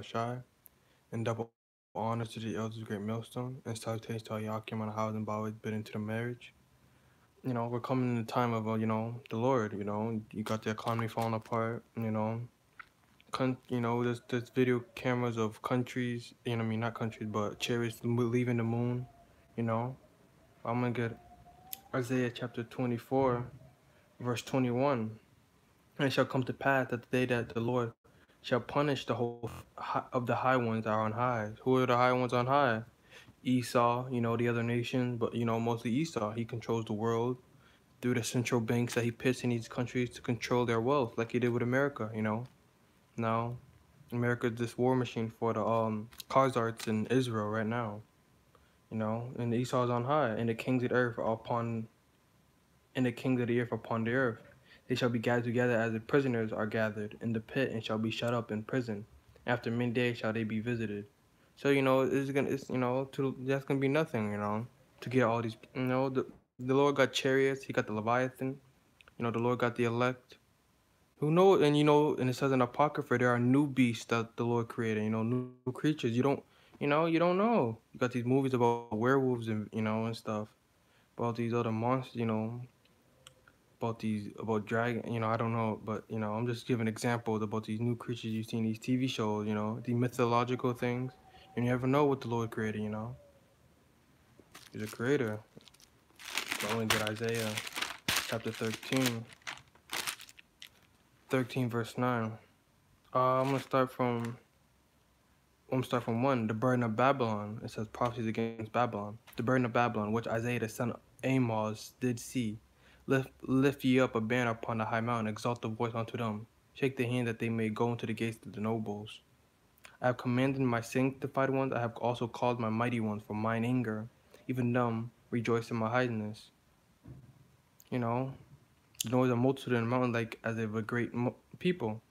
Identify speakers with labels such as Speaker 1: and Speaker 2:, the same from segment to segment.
Speaker 1: Shai, and double honors to the elders of Great Millstone, and salutations to all Yakim on the house and Bawid bid into the marriage. We're coming in the time of, the Lord, you got the economy falling apart, there's video cameras of countries, not countries, but chariots leaving the moon, you know. I'm going to get Isaiah chapter 24, verse 21. And it shall come to pass that the day that the Lord shall punish the whole of the high ones that are on high. Who are the high ones on high? Esau, the other nations, but mostly Esau. He controls the world through the central banks that he puts in these countries to control their wealth, like he did with America. Now, America is this war machine for the Khazars in Israel right now. And Esau's on high, and the kings of the earth are upon and the kings of the earth upon the earth. They shall be gathered together as the prisoners are gathered in the pit, and shall be shut up in prison. After many days shall they be visited. So that's gonna be nothing, to get all these. The Lord got chariots, He got the Leviathan. The Lord got the elect. Who knows? And and it says in Apocrypha there are new beasts that the Lord created. New creatures. You don't know. You got these movies about werewolves and stuff. About these other monsters. About dragon. I don't know, but I'm just giving examples about these new creatures you see in these TV shows. These mythological things, and you never know what the Lord created. He's a creator. So I'm gonna get Isaiah chapter 13 verse 9. I'm gonna start from 1. The burden of Babylon. It says prophecies against Babylon. The burden of Babylon, which Isaiah the son of Amos did see. Lift ye up a banner upon the high mountain, exalt the voice unto them. Shake the hand that they may go into the gates of the nobles. I have commanded my sanctified ones, I have also called my mighty ones for mine anger. Even them rejoice in my highness. The noise of multitude in the mountain like as of a great people.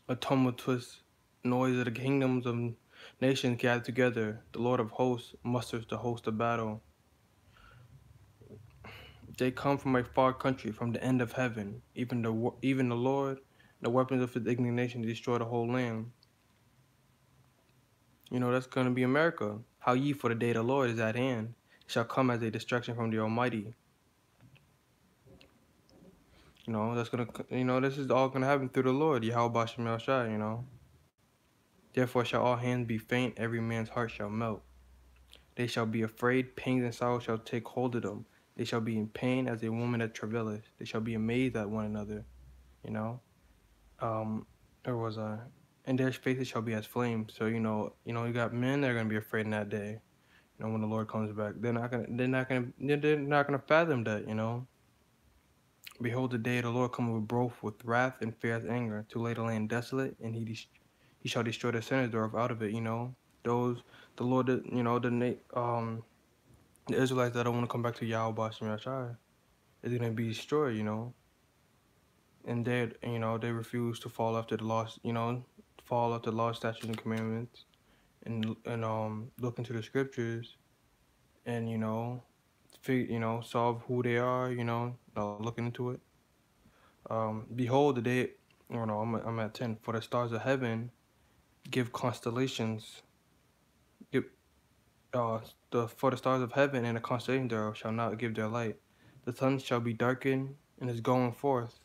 Speaker 1: A tumultuous noise of the kingdoms of nations gathered together. The Lord of hosts musters the host of battle. They come from a far country, from the end of heaven. Even the Lord, the weapons of his indignation destroy the whole land. That's going to be America. How ye, for the day of the Lord is at hand. It shall come as a destruction from the Almighty. That's going to, this is all going to happen through the Lord, Yahweh Bashem El Shai. Therefore shall all hands be faint, every man's heart shall melt. They shall be afraid, pains and sorrow shall take hold of them. They shall be in pain as a woman that travaileth. They shall be amazed at one another. You know, where was I? And their faces shall be as flames. So you got men that are gonna be afraid in that day. When the Lord comes back, they're not gonna fathom that. Behold, the day of the Lord cometh both with wrath and fierce anger, to lay the land desolate, and he shall destroy the sinners thereof out of it. Those the Lord, the Israelites that don't want to come back to Yahweh Bashem Yashai is gonna be destroyed. And they refuse to fall after the laws. Fall after the law, statutes, and commandments, and look into the scriptures, and solve who they are. Looking into it. Behold, the day. Oh no, I'm at 10. For the stars of heaven give constellations. Give for the stars of heaven and the constellations thereof shall not give their light. The sun shall be darkened and is going forth,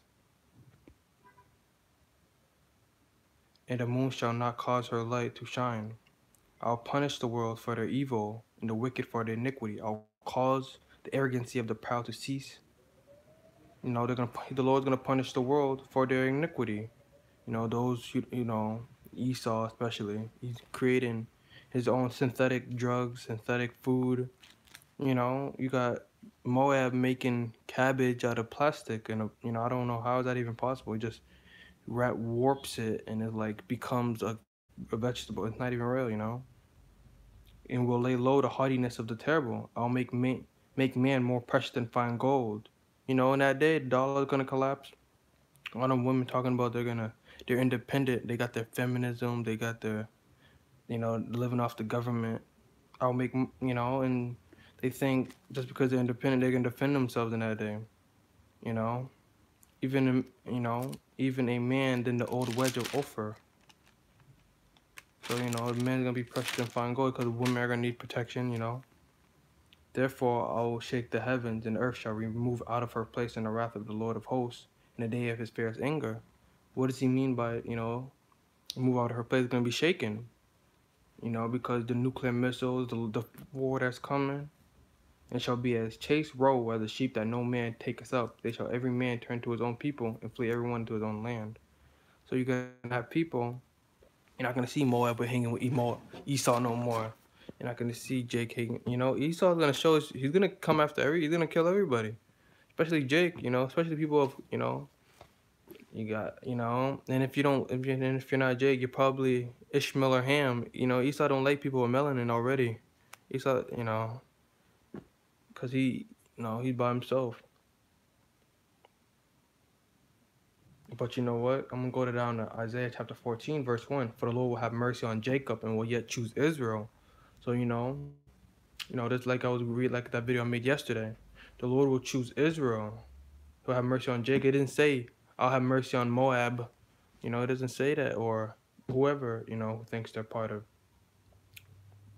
Speaker 1: and the moon shall not cause her light to shine. I'll punish the world for their evil and the wicked for their iniquity. I'll cause the arrogancy of the proud to cease. The Lord's gonna punish the world for their iniquity. Those Esau especially. He's creating his own synthetic drugs, synthetic food. You got Moab making cabbage out of plastic, and I don't know how is that even possible. It just warps it, and it like becomes a vegetable. It's not even real. And will lay low the haughtiness of the terrible. I'll make man more precious than fine gold. In that day, the dollar's gonna collapse. All them women talking about they're independent. They got their feminism. They got their living off the government. I'll make and they think just because they're independent, they can defend themselves in that day. You know, even even a man than the old wedge of Ophir. So, you know, the man's gonna be precious in fine gold because women are gonna need protection, you know. Therefore, I will shake the heavens, and the earth shall remove out of her place in the wrath of the Lord of hosts in the day of his fierce anger. What does he mean by, you know, move out of her place? It's gonna be shaken, you know, because the nuclear missiles, the war that's coming, and shall be as chase roe as a sheep that no man taketh up. They shall every man turn to his own people and flee everyone to his own land. So you're gonna have people. You're not gonna see Moab hanging with Esau no more. You're not gonna see Jake hanging. You know, Esau's gonna show us. He's gonna come after he's gonna kill everybody, especially Jake. You know, especially people of, you know. You got, you know, and if you don't, if you're not Jake, you're probably Ishmael or Ham. You know, Esau don't like people with melanin already. Esau, you know, cause he's by himself. But you know what? I'm gonna go down to Isaiah chapter 14, verse 1. For the Lord will have mercy on Jacob and will yet choose Israel. So just like I was read like that video I made yesterday. The Lord will choose Israel. He'll have mercy on Jacob. It didn't say I'll have mercy on Moab. You know, it doesn't say that, or whoever, you know, thinks they're part of,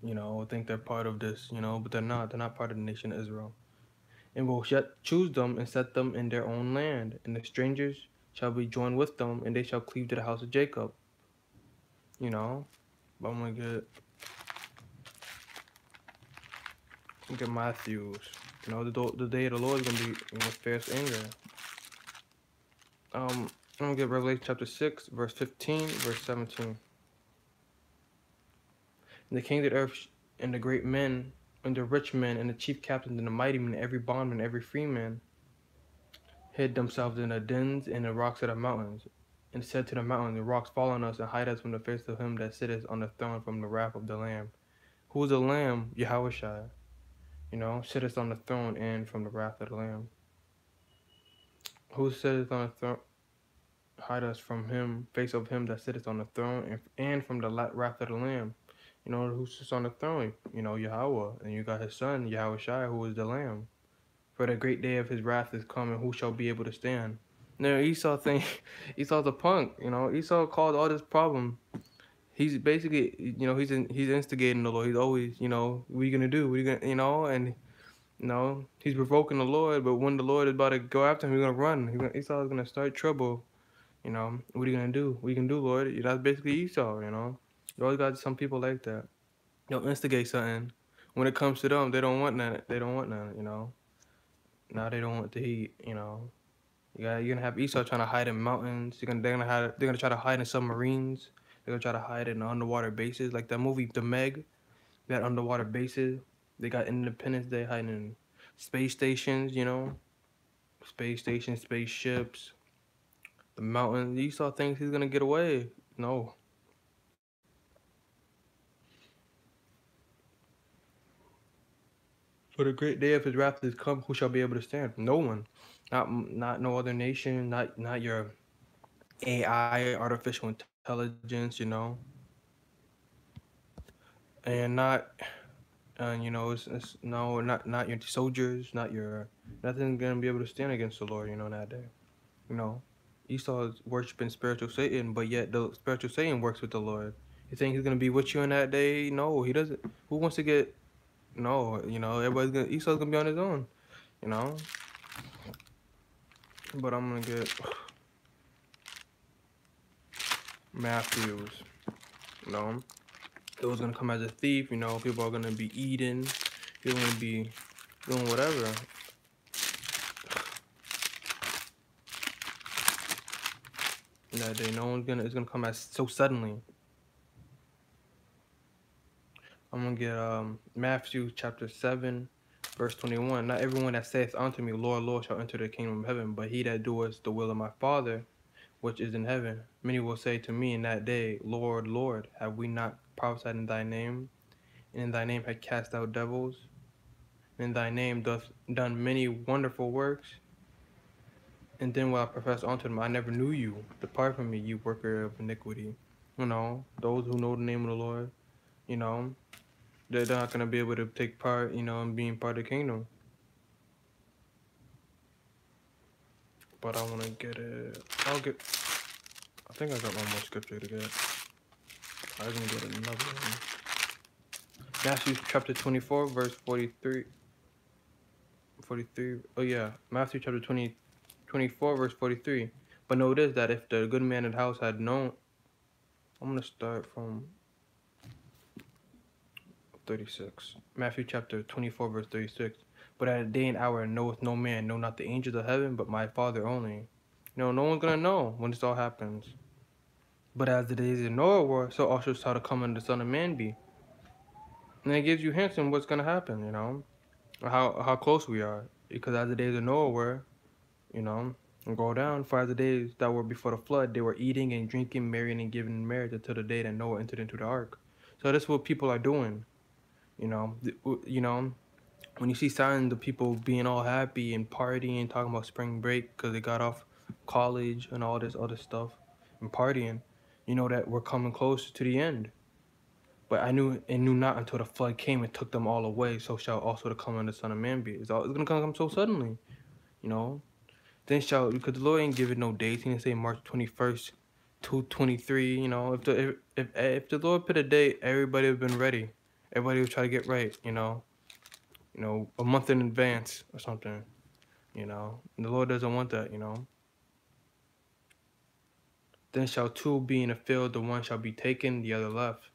Speaker 1: you know, think they're part of this, you know, but they're not. They're not part of the nation of Israel. And will yet choose them and set them in their own land. And the strangers shall be joined with them, and they shall cleave to the house of Jacob. You know, but I'm gonna get Matthews. You know, the day of the Lord is gonna be with fierce anger. I'm gonna get Revelation chapter 6, verse 15, verse 17. And the kings of the earth, and the great men, and the rich men, and the chief captains, and the mighty men, every bondman, every free man, hid themselves in the dens and the rocks of the mountains, and said to the mountains and rocks, fall on us, and hide us from the face of him that sitteth on the throne, from the wrath of the Lamb. Who is the Lamb? Yahushua. You know, sitteth on the throne, and from the wrath of the Lamb. Who sitteth on the throne? Hide us from him, face of him that sitteth on the throne, and from the wrath of the Lamb. You know, who sits on the throne? You know, Yahweh. And you got his son, Yahushua, who is the Lamb. For the great day of his wrath is come, and who shall be able to stand? Now, Esau's a punk. You know, Esau caused all this problem. He's basically, you know, he's instigating the Lord. He's always, you know, what are you going to do? What are you going to, you know, and, you know, he's provoking the Lord, but when the Lord is about to go after him, he's going to run. Esau is going to start trouble. You know, what are you going to do? What are you going to do, Lord? That's basically Esau, you know. You always got some people like that. They'll instigate something. When it comes to them, they don't want none. They don't want none, you know. Now they don't want the heat, you know. You're gonna have Esau trying to hide in mountains. They're gonna try to hide in submarines. They're gonna try to hide in underwater bases, like that movie The Meg. That underwater bases. They got Independence Day hiding in space stations, you know, space stations, spaceships, the mountains. Esau thinks he's gonna get away. No. For the great day of his wrath is come, who shall be able to stand? No one. Not no other nation. Not your AI, artificial intelligence. You know, and not. You know, it's no, not your soldiers, not your nothing gonna be able to stand against the Lord. You know that day. You know, Esau is worshiping spiritual Satan, but yet the spiritual Satan works with the Lord. You think he's gonna be with you in that day? No, he doesn't. Who wants to get? No, you know, Esau's gonna be on his own. You know, but I'm gonna get Matthews. You know, it was gonna come as a thief. You know, people are gonna be eating. People are gonna be doing whatever. That day, it's gonna come as so suddenly. I'm gonna get Matthew chapter 7, verse 21. Not everyone that saith unto me, Lord, Lord, shall enter the kingdom of heaven, but he that doeth the will of my Father, which is in heaven. Many will say to me in that day, Lord, Lord, have we not prophesied in thy name, and in thy name had cast out devils, and in thy name doth done many wonderful works? And then will I profess unto them, I never knew you. Depart from me, you worker of iniquity. You know, those who know the name of the Lord, you know, they're not going to be able to take part, you know, in being part of the kingdom. But I want to get it. I think I got one more scripture to get. I was gonna get another one. Matthew chapter 24, verse 43. 43. Oh yeah, Matthew chapter 24, verse 43. But notice that if the good man in the house had known, I'm gonna start from 36. Matthew chapter 24, verse 36. But at a day and hour knoweth no man, no, not the angels of heaven, but my Father only. No one's gonna know when this all happens. But as the days of Noah were, so also shall the coming of the Son of Man be. And it gives you hints on what's gonna happen, how close we are. Because as the days of Noah were, and go down, for as the days that were before the flood, they were eating and drinking, marrying and giving in marriage until the day that Noah entered into the ark. So that's what people are doing. When you see signs of people being all happy and partying, talking about spring break because they got off college and all this other stuff and partying, you know that we're coming closer to the end. But I knew not until the flood came and took them all away. So shall also the coming of the Son of Man be. It's gonna come so suddenly, you know. Then shall, because the Lord ain't giving no dates. He didn't say March 21st, 223. If the Lord put a date, everybody would have been ready. Everybody would try to get right, a month in advance or something, And the Lord doesn't want that. Then shall two be in the field, the one shall be taken, the other left.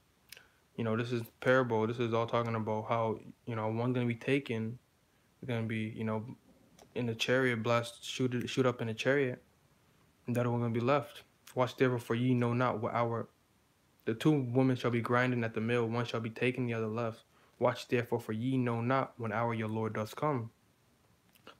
Speaker 1: This is parable. This is all talking about how, one's going to be taken, going to be, in the chariot, blast, shoot up in the chariot, and the other one going to be left. Watch therefore, for ye know not what hour. The two women shall be grinding at the mill, one shall be taken, the other left. Watch therefore, for ye know not when hour your Lord does come.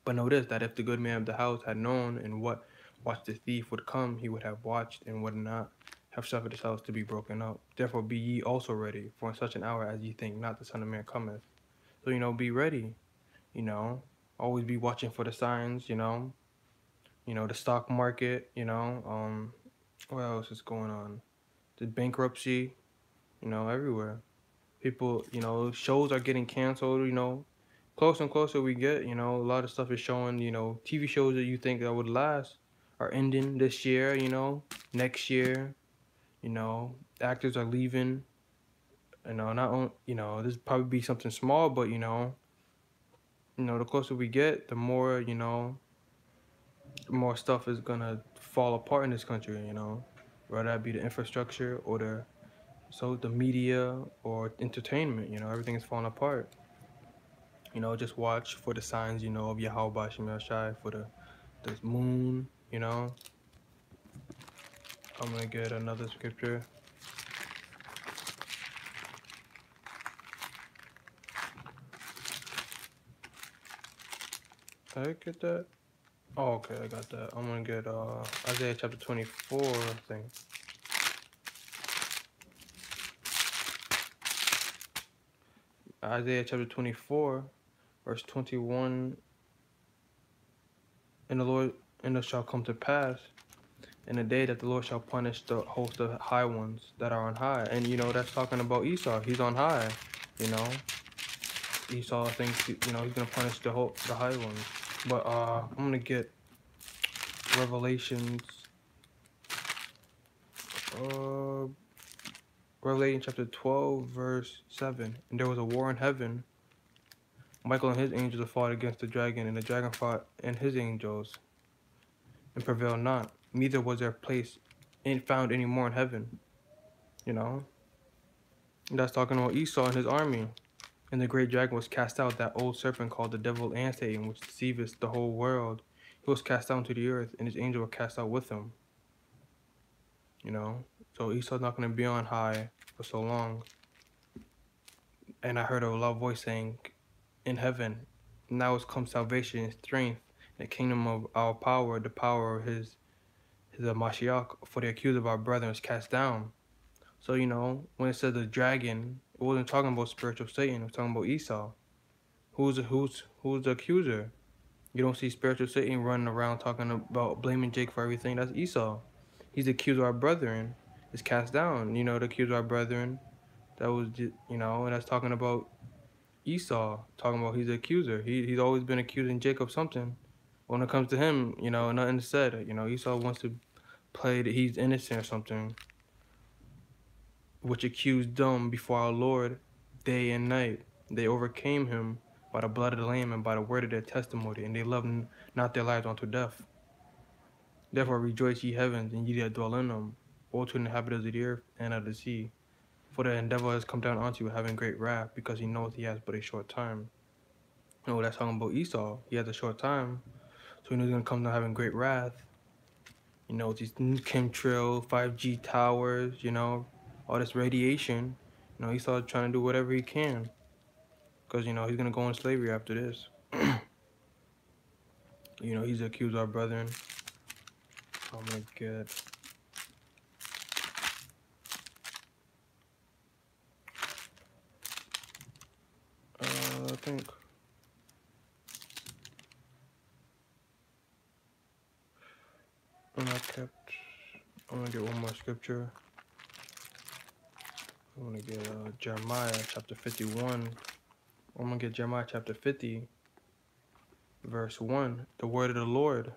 Speaker 1: But notice that if the good man of the house had known in what watch the thief would come, he would have watched and would not have suffered his house to be broken up. Therefore be ye also ready, for in such an hour as ye think not the Son of Man cometh. So, be ready, always be watching for the signs, the stock market, what else is going on? The bankruptcy, everywhere. People, shows are getting canceled, closer and closer we get, a lot of stuff is showing, TV shows that you think that would last are ending this year, next year, actors are leaving, not on, this probably be something small, but, the closer we get, the more, more stuff is gonna fall apart in this country, whether that be the infrastructure or the media or entertainment, everything is falling apart. Just watch for the signs, of Yahweh Shem Shai, for the moon, I'm gonna get another scripture. Did I get that? Oh, okay, I got that. I'm gonna get Isaiah chapter 24, I think. Isaiah chapter 24, verse 21. And it shall come to pass in the day that the Lord shall punish the host of high ones that are on high. And that's talking about Esau. He's on high, Esau thinks he's gonna punish the high ones. But I'm gonna get Revelations. Revelation chapter 12, verse 7. And there was a war in heaven. Michael and his angels fought against the dragon, and the dragon fought and his angels, and prevailed not. Neither was there place found any more in heaven. And that's talking about Esau and his army. And the great dragon was cast out, that old serpent called the devil and Satan, which deceiveth the whole world. He was cast down to the earth, and his angels were cast out with him. So Esau's not going to be on high for so long. And I heard a loud voice saying, in heaven, now has come salvation and strength, the kingdom of our power, the power of his Mashiach, for the accuser of our brethren is cast down. So, when it said the dragon, it wasn't talking about spiritual Satan, it was talking about Esau. Who's the accuser? You don't see spiritual Satan running around talking about blaming Jake for everything. That's Esau. He's the accuser of our brethren. It's cast down. The accuser of our brethren. That was, and that's talking about Esau. Talking about he's the accuser. He's always been accusing Jacob something. When it comes to him, nothing's said. Esau wants to play that he's innocent or something. which accused them before our Lord day and night. They overcame him by the blood of the Lamb and by the word of their testimony, and they loved not their lives unto death. Therefore rejoice, ye heavens, and ye that dwell in them. Woe to the inhabitants of the earth and of the sea. For the devil has come down unto you, having great wrath, because he knoweth he has but a short time. No, that's talking about Esau. He has a short time, so he knows he's going to come down having great wrath. You know, with these chemtrail, 5G towers, you know, all this radiation. You know, Esau's trying to do whatever he can, because, you know, he's going to go into slavery after this. You know, he's accused our brethren. I'm going to get... I think... I'm going to get one more scripture. I'm going to get Jeremiah chapter 51. I'm going to get Jeremiah chapter 50, verse 1. The word of the Lord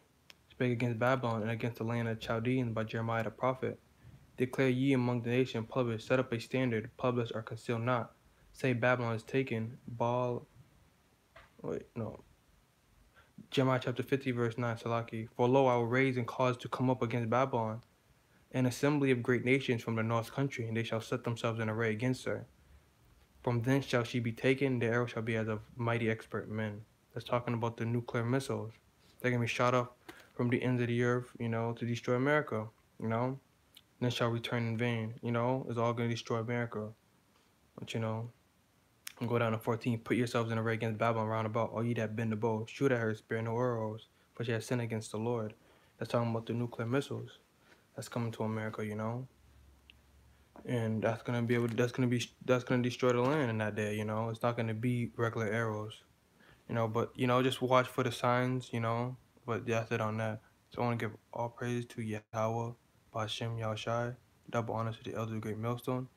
Speaker 1: spake against Babylon and against the land of the Chaldeans by Jeremiah the prophet. Declare ye among the nation, publish, set up a standard, publish or conceal not. Say Babylon is taken, Jeremiah chapter 50, verse 9, Salaki. For lo, I will raise and cause to come up against Babylon an assembly of great nations from the north country, and they shall set themselves in array against her. From thence shall she be taken, the arrow shall be as of mighty expert men. That's talking about the nuclear missiles. They're going to be shot up from the ends of the earth, you know, to destroy America, you know. Then shall return in vain, you know. It's all going to destroy America. But, you know, and go down to 14. Put yourselves in array against Babylon round about, all ye that bend the bow. Shoot at her, spare no arrows, for she has sinned against the Lord. That's talking about the nuclear missiles that's coming to America, you know. And that's gonna destroy the land in that day, you know. It's not gonna be regular arrows, you know. But you know, just watch for the signs, you know. But that's it on that. So I want to give all praise to Yahweh, Bashem Yahushai. Double honor to the elder of Great Millstone.